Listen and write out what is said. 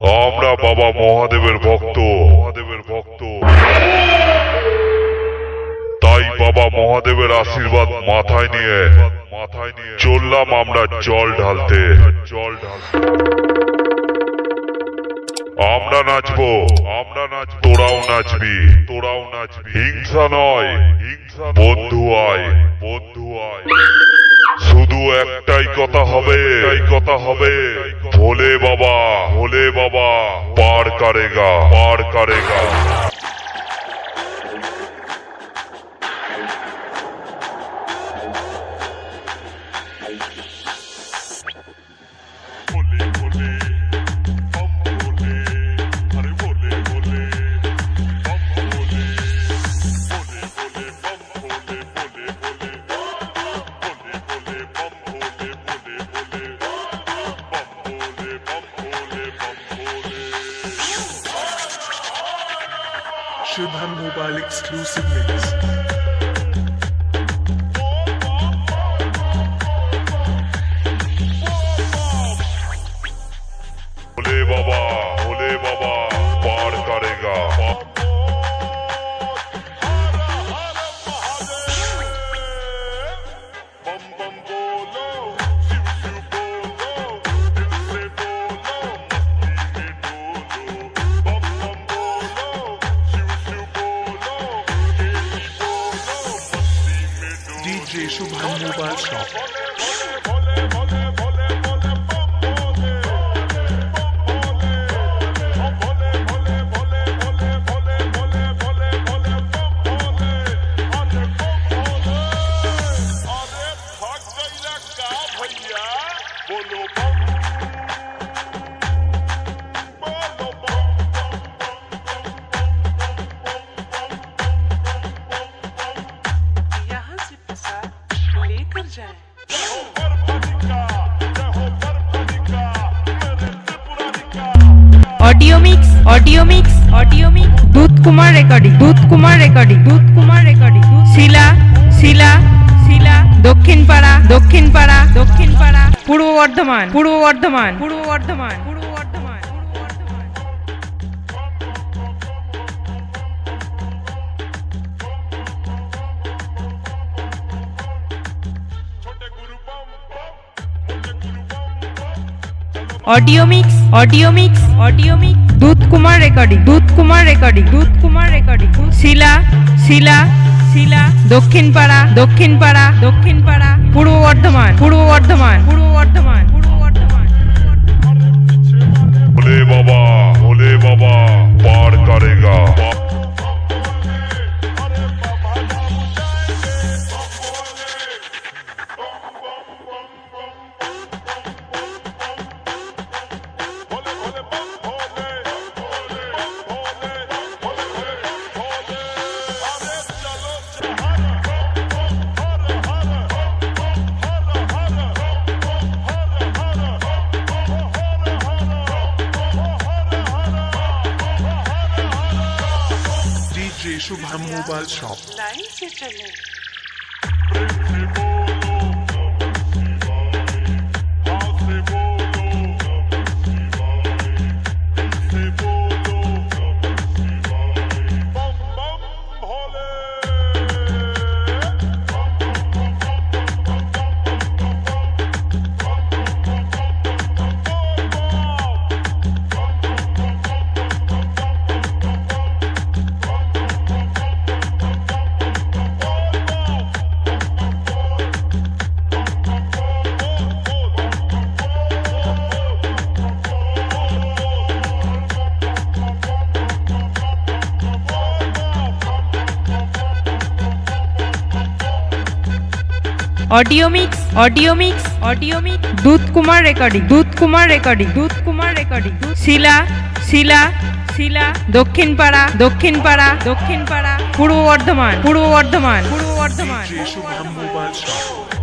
আমরা বাবা মহাদেবের ভক্ত। তাই বাবা মহাদেবের আশীর্বাদ মাথায় নিয়ে চললাম আমরা জল ঢালতে। আমরা নাচবো, তোরাও নাচবি। হিংসা নয়, বন্ধু আয়। শুধু একটাই কথা হবে, ভোলে বাবা পার করেগা। Shubham Mobile exclusive mix. Bhole बाबा पार करेगा। DJ Shubham Mobile Shop. यहाँ से प्रसाद लेकर जाए। ऑडियो मिक्स दूध कुमार रेकर्डिंग শিলা দক্ষিণ পাড়া পূর্ব বর্ধমান ऑडियो मिक्स दूध कुमार रेकर्डिंग শিলা দক্ষিণ পাড়া পূর্ব বর্ধমান भोले बाबा पार करेगा। DJ Shubham Mobile Shop. Line से चले। ऑडियो मिक्स दूध कुमार रेकर्डिंग শিলা দক্ষিণ পাড়া পূর্ব Bardhaman DJ Shubham Mobile Shop.